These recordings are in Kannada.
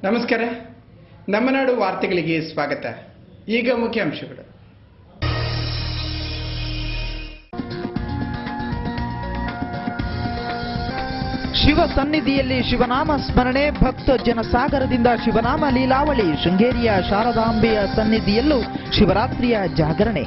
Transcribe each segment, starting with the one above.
ನಮಸ್ಕಾರ. ನಮ್ಮ ನಾಡು ವಾರ್ತೆಗಳಿಗೆ ಸ್ವಾಗತ. ಈಗ ಮುಖ್ಯಾಂಶಗಳು. ಶಿವ ಸನ್ನಿಧಿಯಲ್ಲಿ ಶಿವನಾಮ ಸ್ಮರಣೆ, ಭಕ್ತ ಜನಸಾಗರದಿಂದ ಶಿವನಾಮ ಲೀಲಾವಳಿ. ಶೃಂಗೇರಿಯ ಶಾರದಾಂಬೆಯ ಸನ್ನಿಧಿಯಲ್ಲೂ ಶಿವರಾತ್ರಿಯ ಜಾಗರಣೆ.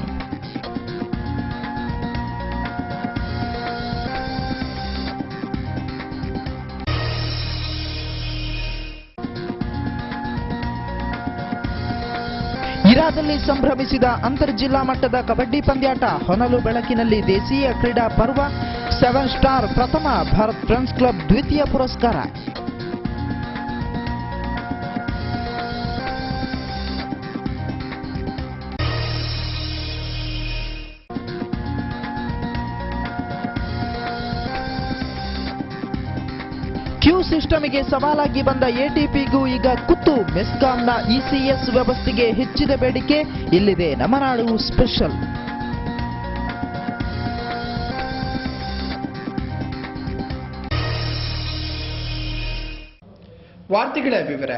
ಇರಾದಲ್ಲಿ ಸಂಭ್ರಮಿಸಿದ ಅಂತರ್ಜಿಲ್ಲಾ ಮಟ್ಟದ ಕಬಡ್ಡಿ ಪಂದ್ಯಾಟ. ಹೊನಲು ಬೆಳಕಿನಲ್ಲಿ ದೇಶೀಯ ಕ್ರೀಡಾ ಪರ್ವ. 7 ಸ್ಟಾರ್ ಪ್ರಥಮ, ಭಾರತ್ ಫ್ರೆಂಡ್ಸ್ ಕ್ಲಬ್ ದ್ವಿತೀಯ ಪುರಸ್ಕಾರ. ಕ್ಯೂ ಸಿಸ್ಟಮ್ಗೆ ಸವಾಲಾಗಿ ಬಂದ ಎಟಿಪಿಗೂ ಈಗ ಕುತ್ತು. ಮೆಸ್ಕಾಂನ ಇಸಿಎಸ್ ವ್ಯವಸ್ಥೆಗೆ ಹೆಚ್ಚಿದ ಬೇಡಿಕೆ. ಇಲ್ಲಿದೆ ನಮ್ಮ ನಾಡು ಸ್ಪೆಷಲ್. ವಾರ್ತೆಗಳ ವಿವರ.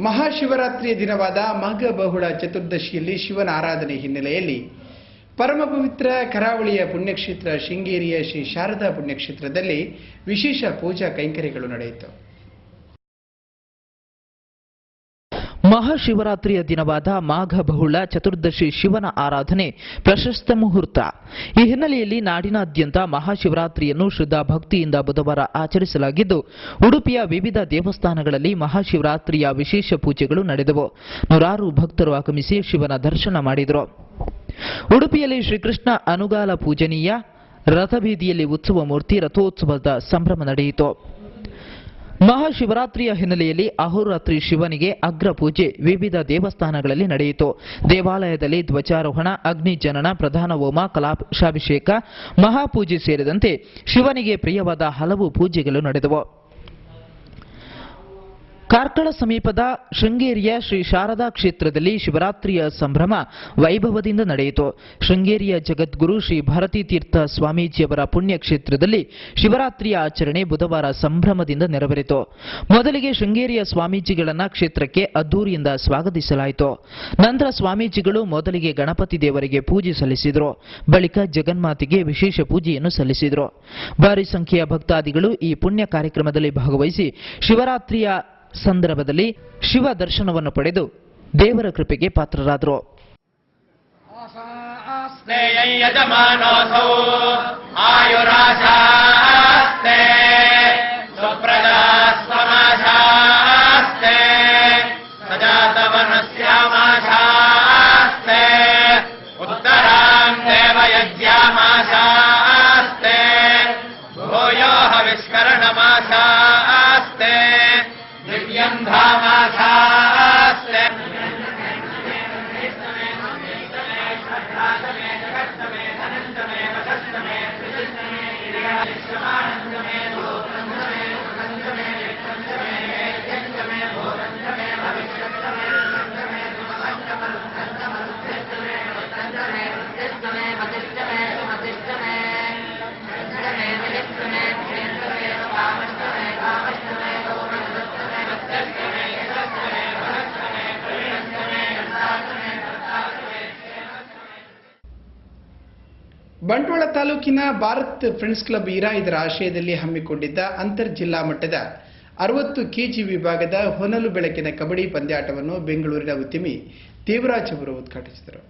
ಮಹಾಶಿವರಾತ್ರಿಯ ದಿನವಾದ ಮಾಘ ಬಹುಳ ಚತುರ್ದಶಿಯಲ್ಲಿ ಶಿವನ ಆರಾಧನೆ ಹಿನ್ನೆಲೆಯಲ್ಲಿ ಪರಮ ಪವಿತ್ರ ಕರಾವಳಿಯ ಪುಣ್ಯಕ್ಷೇತ್ರ ಶೃಂಗೇರಿಯ ಶ್ರೀ ಶಾರದಾ ಪುಣ್ಯಕ್ಷೇತ್ರದಲ್ಲಿ ವಿಶೇಷ ಪೂಜಾ ಕೈಂಕರ್ಯಗಳು ನಡೆಯಿತು. ಮಹಾಶಿವರಾತ್ರಿಯ ದಿನವಾದ ಮಾಘ ಬಹುಳ ಚತುರ್ದಶಿ ಶಿವನ ಆರಾಧನೆ ಪ್ರಶಸ್ತ ಮುಹೂರ್ತ. ಈ ಹಿನ್ನೆಲೆಯಲ್ಲಿ ನಾಡಿನಾದ್ಯಂತ ಮಹಾಶಿವರಾತ್ರಿಯನ್ನು ಶ್ರದ್ಧಾ ಭಕ್ತಿಯಿಂದ ಬುಧವಾರ ಆಚರಿಸಲಾಗಿದ್ದು, ಉಡುಪಿಯ ವಿವಿಧ ದೇವಸ್ಥಾನಗಳಲ್ಲಿ ಮಹಾಶಿವರಾತ್ರಿಯ ವಿಶೇಷ ಪೂಜೆಗಳು ನಡೆದವು. ನೂರಾರು ಭಕ್ತರು ಆಗಮಿಸಿ ಶಿವನ ದರ್ಶನ ಮಾಡಿದರು. ಉಡುಪಿಯಲ್ಲಿ ಶ್ರೀಕೃಷ್ಣ ಅನುಗಾಲ ಪೂಜನೀಯ, ರಥಬೀದಿಯಲ್ಲಿ ಉತ್ಸವ ಮೂರ್ತಿ ರಥೋತ್ಸವದ ಸಂಭ್ರಮ ನಡೆಯಿತು. ಮಹಾಶಿವರಾತ್ರಿಯ ಹಿನ್ನೆಲೆಯಲ್ಲಿ ಅಹೋರಾತ್ರಿ ಶಿವನಿಗೆ ಅಗ್ರ ಪೂಜೆ ವಿವಿಧ ದೇವಸ್ಥಾನಗಳಲ್ಲಿ ನಡೆಯಿತು. ದೇವಾಲಯದಲ್ಲಿ ಧ್ವಜಾರೋಹಣ, ಅಗ್ನಿ ಜನನ, ಪ್ರಧಾನ ಹೋಮ, ಕಲಾಶಾಭಿಷೇಕ, ಮಹಾಪೂಜೆ ಸೇರಿದಂತೆ ಶಿವನಿಗೆ ಪ್ರಿಯವಾದ ಹಲವು ಪೂಜೆಗಳು ನಡೆದವು. ಕಾರ್ಕಳ ಸಮೀಪದ ಶೃಂಗೇರಿಯ ಶ್ರೀ ಶಾರದಾ ಕ್ಷೇತ್ರದಲ್ಲಿ ಶಿವರಾತ್ರಿಯ ಸಂಭ್ರಮ ವೈಭವದಿಂದ ನಡೆಯಿತು. ಶೃಂಗೇರಿಯ ಜಗದ್ಗುರು ಶ್ರೀ ಭಾರತೀ ತೀರ್ಥ ಸ್ವಾಮೀಜಿಯವರ ಪುಣ್ಯಕ್ಷೇತ್ರದಲ್ಲಿ ಶಿವರಾತ್ರಿಯ ಆಚರಣೆ ಬುಧವಾರ ಸಂಭ್ರಮದಿಂದ ನೆರವೇರಿತು. ಮೊದಲಿಗೆ ಶೃಂಗೇರಿಯ ಸ್ವಾಮೀಜಿಗಳನ್ನ ಕ್ಷೇತ್ರಕ್ಕೆ ಅದ್ದೂರಿಯಿಂದ ಸ್ವಾಗತಿಸಲಾಯಿತು. ನಂತರ ಸ್ವಾಮೀಜಿಗಳು ಮೊದಲಿಗೆ ಗಣಪತಿ ದೇವರಿಗೆ ಪೂಜೆ ಸಲ್ಲಿಸಿದರು. ಬಳಿಕ ಜಗನ್ಮಾತೆಗೆ ವಿಶೇಷ ಪೂಜೆಯನ್ನು ಸಲ್ಲಿಸಿದರು. ಭಾರಿ ಸಂಖ್ಯೆಯ ಭಕ್ತಾದಿಗಳು ಈ ಪುಣ್ಯ ಕಾರ್ಯಕ್ರಮದಲ್ಲಿ ಭಾಗವಹಿಸಿ ಶಿವರಾತ್ರಿಯ ಸಂದರ್ಭದಲ್ಲಿ ಶಿವ ದರ್ಶನವನ್ನು ಪಡೆದು ದೇವರ ಕೃಪೆಗೆ ಪಾತ್ರರಾದರು. ಬಂಟ್ವಾಳ ತಾಲೂಕಿನ ಭಾರತ್ ಫ್ರೆಂಡ್ಸ್ ಕ್ಲಬ್ ಇರಾ ಇದರ ಆಶ್ರಯದಲ್ಲಿ ಹಮ್ಮಿಕೊಂಡಿದ್ದ ಅಂತರ್ ಜಿಲ್ಲಾ ಮಟ್ಟದ 60 ಕೆಜಿ ವಿಭಾಗದ ಹೊನಲು ಬೆಳಕಿನ ಕಬಡ್ಡಿ ಪಂದ್ಯಾಟವನ್ನು ಬೆಂಗಳೂರಿನ ಉದ್ಯಮಿ ದೇವರಾಜ್ ಅವರು ಉದ್ಘಾಟಿಸಿದರು.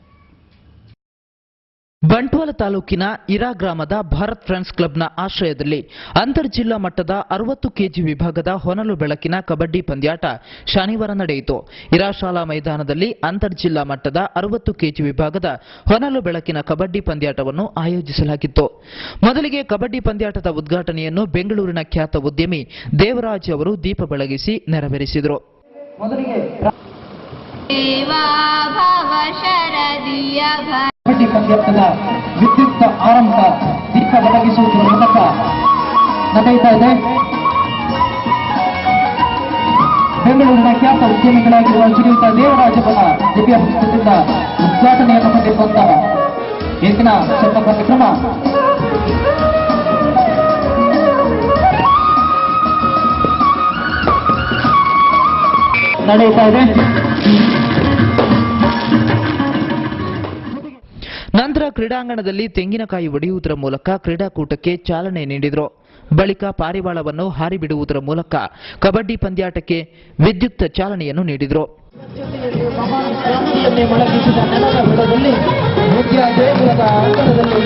ಬಂಟ್ವಾಳ ತಾಲೂಕಿನ ಇರಾ ಗ್ರಾಮದ ಭಾರತ್ ಫ್ರೆಂಡ್ಸ್ ಕ್ಲಬ್ನ ಆಶ್ರಯದಲ್ಲಿ ಅಂತರ್ಜಿಲ್ಲಾ ಮಟ್ಟದ 60 ಕೆಜಿ ವಿಭಾಗದ ಹೊನಲು ಬೆಳಕಿನ ಕಬಡ್ಡಿ ಪಂದ್ಯಾಟ ಶನಿವಾರ ನಡೆಯಿತು. ಇರಾ ಶಾಲಾ ಮೈದಾನದಲ್ಲಿ ಅಂತರ್ಜಿಲ್ಲಾ ಮಟ್ಟದ 60 ಕೆಜಿ ವಿಭಾಗದ ಹೊನಲು ಬೆಳಕಿನ ಕಬಡ್ಡಿ ಪಂದ್ಯಾಟವನ್ನು ಆಯೋಜಿಸಲಾಗಿತ್ತು. ಮೊದಲಿಗೆ ಕಬಡ್ಡಿ ಪಂದ್ಯಾಟದ ಉದ್ಘಾಟನೆಯನ್ನು ಬೆಂಗಳೂರಿನ ಖ್ಯಾತ ಉದ್ಯಮಿ ದೇವರಾಜ್ ಅವರು ದೀಪ ಬೆಳಗಿಸಿ ನೆರವೇರಿಸಿದರು. ಕಬಡ್ಡಿ ಪಂದ್ಯಾಟದ ವಿದ್ಯುಕ್ತ ಆರಂಭ ದೀಪ ಬೆಳಗಿಸುವುದರ ಮೂಲಕ ನಡೆಯುತ್ತಾ ಇದೆ. ಬೆಂಗಳೂರಿನ ಖ್ಯಾತ ಉದ್ಯಮಿಗಳಾಗಿರುವ ಶ್ರೀಯುತ ದೇವರಾಜಪ್ಪನ ದಿವ್ಯ ಹಸ್ತದಿಂದ ಉದ್ಘಾಟನೆಯನ್ನು ಹೊಂದಿರುವಂತಹ ಇಂದಿನ ಚಂದ ಕಾರ್ಯಕ್ರಮ ನಡೆಯುತ್ತಾ ಇದೆ. ನಂತರ ಕ್ರೀಡಾಂಗಣದಲ್ಲಿ ತೆಂಗಿನಕಾಯಿ ಒಡೆಯುವುದರ ಮೂಲಕ ಕ್ರೀಡಾಕೂಟಕ್ಕೆ ಚಾಲನೆ ನೀಡಿದರು. ಬಳಿಕ ಪಾರಿವಾಳವನ್ನು ಹಾರಿಬಿಡುವುದರ ಮೂಲಕ ಕಬಡ್ಡಿ ಪಂದ್ಯಾಟಕ್ಕೆ ವಿದ್ಯುಕ್ತ ಚಾಲನೆಯನ್ನು ನೀಡಿದರು. ಮೊಳಗಿಸಿದ ನೆಲದ ಬುಡದಲ್ಲಿ ಮುಖ್ಯ ದೇಗುಲದ ಅಂಗಳದಲ್ಲಿ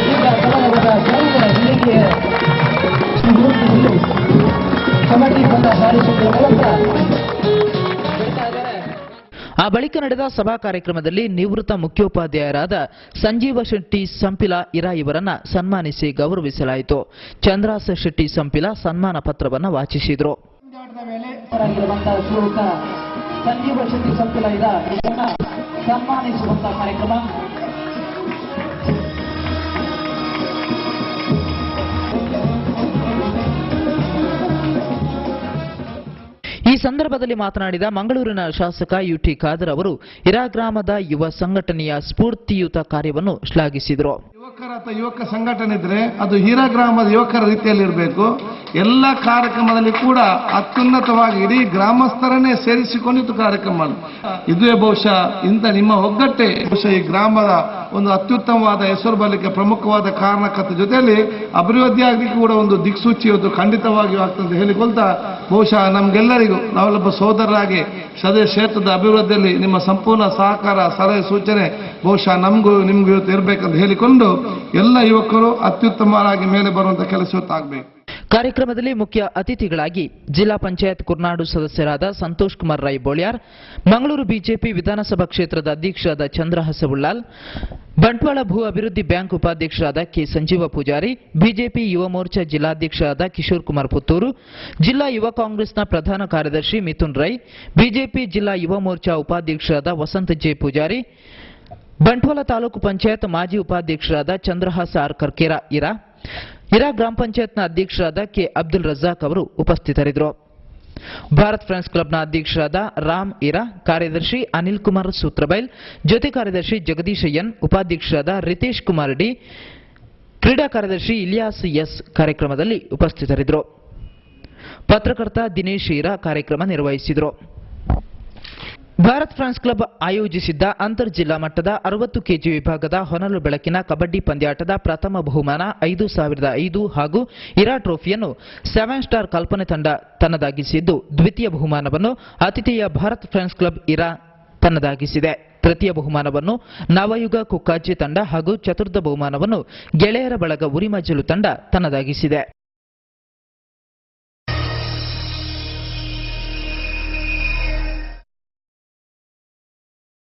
ಕಬಡ್ಡಿ ಪಂದ್ಯ ಸಾರಿಸುವುದರ ಮೂಲಕ ಆ ಬಳಿಕ ನಡೆದ ಸಭಾ ಕಾರ್ಯಕ್ರಮದಲ್ಲಿ ನಿವೃತ್ತ ಮುಖ್ಯೋಪಾಧ್ಯಾಯರಾದ ಸಂಜೀವ ಶೆಟ್ಟಿ ಸಂಪಿಲ ಇರಾ ಇವರನ್ನ ಸನ್ಮಾನಿಸಿ ಗೌರವಿಸಲಾಯಿತು. ಚಂದ್ರಾಸ ಶೆಟ್ಟಿ ಸಂಪಿಲ ಸನ್ಮಾನ ಪತ್ರವನ್ನು ವಾಚಿಸಿದರು. ಸಂಜೀವ ಶೆಟ್ಟಿ ಸಂಪಿಲ ಇರಾ ಇವರನ್ನ ಸನ್ಮಾನಿಸುವಂತಹ ಕಾರ್ಯಕ್ರಮ ಈ ಸಂದರ್ಭದಲ್ಲಿ ಮಾತನಾಡಿದ ಮಂಗಳೂರಿನ ಶಾಸಕ ಯುಟಿ ಖಾದರ್ ಅವರು ಇರಾ ಗ್ರಾಮದ ಯುವ ಸಂಘಟನೆಯ ಸ್ಫೂರ್ತಿಯುತ ಕಾರ್ಯವನ್ನು ಶ್ಲಾಘಿಸಿದರು. ಯುವಕರ ಅಥವಾ ಯುವಕ ಸಂಘಟನೆ ಇದ್ರೆ ಅದು ಹೀರಾ ಗ್ರಾಮದ ಯುವಕರ ರೀತಿಯಲ್ಲಿ ಇರಬೇಕು. ಎಲ್ಲ ಕಾರ್ಯಕ್ರಮದಲ್ಲಿ ಕೂಡ ಅತ್ಯುನ್ನತವಾಗಿ ಇಡೀ ಗ್ರಾಮಸ್ಥರನ್ನೇ ಸೇರಿಸಿಕೊಂಡಿದ್ದು ಕಾರ್ಯಕ್ರಮ. ಇದುವೇ ಬಹುಶಃ ಇಂಥ ನಿಮ್ಮ ಒಗ್ಗಟ್ಟೆ ಬಹುಶಃ ಈ ಗ್ರಾಮದ ಒಂದು ಅತ್ಯುತ್ತಮವಾದ ಹೆಸರು ಬರಲಿಕ್ಕೆ ಪ್ರಮುಖವಾದ ಕಾರಣಕರ್ತ ಜೊತೆಯಲ್ಲಿ ಅಭಿವೃದ್ಧಿ ಆಗಲಿಕ್ಕೆ ಕೂಡ ಒಂದು ದಿಕ್ಸೂಚಿ ಇವತ್ತು ಖಂಡಿತವಾಗಿಯೂ ಆಗ್ತದೆ ಹೇಳಿಕೊಳ್ತಾ ಬಹುಶಃ ನಮ್ಗೆಲ್ಲರಿಗೂ ನಾವೆಲ್ಲೊಬ್ಬ ಸೋದರರಾಗಿ ಸದೇ ಕ್ಷೇತ್ರದ ಅಭಿವೃದ್ಧಿಯಲ್ಲಿ ನಿಮ್ಮ ಸಂಪೂರ್ಣ ಸಹಕಾರ ಸಲಹೆ ಸೂಚನೆ ಬಹುಶಃ ನಮಗೂ ನಿಮಗೂ ಇವತ್ತು ಇರಬೇಕಂತ ಹೇಳಿಕೊಂಡು ಎಲ್ಲ ಯುವಕರು ಅತ್ಯುತ್ತಮರಾಗಿ ಮೇಲೆ ಬರುವಂತಹ ಕೆಲಸ ಇವತ್ತು ಆಗಬೇಕು. ಕಾರ್ಯಕ್ರಮದಲ್ಲಿ ಮುಖ್ಯ ಅತಿಥಿಗಳಾಗಿ ಜಿಲ್ಲಾ ಪಂಚಾಯತ್ ಕುರ್ನಾಡು ಸದಸ್ಯರಾದ ಸಂತೋಷ್ ಕುಮಾರ್ ರೈ ಬೋಳ್ಯಾರ್, ಮಂಗಳೂರು ಬಿಜೆಪಿ ವಿಧಾನಸಭಾ ಕ್ಷೇತ್ರದ ಅಧ್ಯಕ್ಷರಾದ ಚಂದ್ರಹಾಸ ಉಳ್ಳಾಲ್, ಬಂಟ್ವಾಳ ಭೂ ಅಭಿವೃದ್ಧಿ ಬ್ಯಾಂಕ್ ಉಪಾಧ್ಯಕ್ಷರಾದ ಕೆ ಸಂಜೀವ ಪೂಜಾರಿ, ಬಿಜೆಪಿ ಯುವ ಮೋರ್ಚಾ ಜಿಲ್ಲಾಧ್ಯಕ್ಷರಾದ ಕಿಶೋರ್ ಕುಮಾರ್ ಪುತ್ತೂರು, ಜಿಲ್ಲಾ ಯುವ ಕಾಂಗ್ರೆಸ್ನ ಪ್ರಧಾನ ಕಾರ್ಯದರ್ಶಿ ಮಿಥುನ್ ರೈ, ಬಿಜೆಪಿ ಜಿಲ್ಲಾ ಯುವ ಮೋರ್ಚಾ ಉಪಾಧ್ಯಕ್ಷರಾದ ವಸಂತ್ ಜೆ ಪೂಜಾರಿ, ಬಂಟ್ವಾಳ ತಾಲೂಕು ಪಂಚಾಯತ್ ಮಾಜಿ ಉಪಾಧ್ಯಕ್ಷರಾದ ಚಂದ್ರಹಾಸ ಆರ್ ಕರ್ಕೇರ ಇರಾ ಗ್ರಾಮ ಪಂಚಾಯತ್ನ ಅಧ್ಯಕ್ಷರಾದ ಕೆ ಅಬ್ದುಲ್ ರಜಾಕ್ ಅವರು ಉಪಸ್ಥಿತರಿದ್ದರು. ಭಾರತ್ ಫ್ರೆಂಡ್ಸ್ ಕ್ಲಬ್ನ ಅಧ್ಯಕ್ಷರಾದ ರಾಮ್ ಇರಾ, ಕಾರ್ಯದರ್ಶಿ ಅನಿಲ್ ಕುಮಾರ್ ಸೂತ್ರಬೈಲ್, ಜೊತೆ ಕಾರ್ಯದರ್ಶಿ ಜಗದೀಶ್ ಎನ್, ಉಪಾಧ್ಯಕ್ಷರಾದ ರಿತೇಶ್ ಕುಮಾರ್ ಡಿ, ಕ್ರೀಡಾ ಕಾರ್ಯದರ್ಶಿ ಇಲಿಯಾಸ್ ಎಸ್ ಕಾರ್ಯಕ್ರಮದಲ್ಲಿ ಉಪಸ್ಥಿತರಿದ್ದರು. ಪತ್ರಕರ್ತ ದಿನೇಶ್ ಇರಾ ಕಾರ್ಯಕ್ರಮ ನಿರ್ವಹಿಸಿದರು. ಭಾರತ್ ಫ್ರೆಂಡ್ಸ್ ಕ್ಲಬ್ ಆಯೋಜಿಸಿದ್ದ ಅಂತರ್ ಜಿಲ್ಲಾ ಮಟ್ಟದ 60 ಕೆಜಿ ವಿಭಾಗದ ಹೊನಲು ಬೆಳಕಿನ ಕಬಡ್ಡಿ ಪಂದ್ಯಾಟದ ಪ್ರಥಮ ಬಹುಮಾನ 5,500 ಹಾಗೂ ಇರಾ ಟ್ರೋಫಿಯನ್ನು 7 ಸ್ಟಾರ್ ಕಲ್ಪನೆ ತಂಡ ತನ್ನದಾಗಿಸಿದ್ದು, ದ್ವಿತೀಯ ಬಹುಮಾನವನ್ನು ಅತಿಥೇಯ ಭಾರತ್ ಫ್ರೆಂಡ್ಸ್ ಕ್ಲಬ್ ಇರಾ ತನ್ನದಾಗಿಸಿದೆ. ತೃತೀಯ ಬಹುಮಾನವನ್ನು ನವಯುಗ ಕುಕ್ಕಾಜಿ ತಂಡ ಹಾಗೂ ಚತುರ್ಥ ಬಹುಮಾನವನ್ನು ಗೆಳೆಯರ ಬಳಗ ಉರಿಮಜ್ಜಲು ತಂಡ ತನ್ನದಾಗಿಸಿದೆ.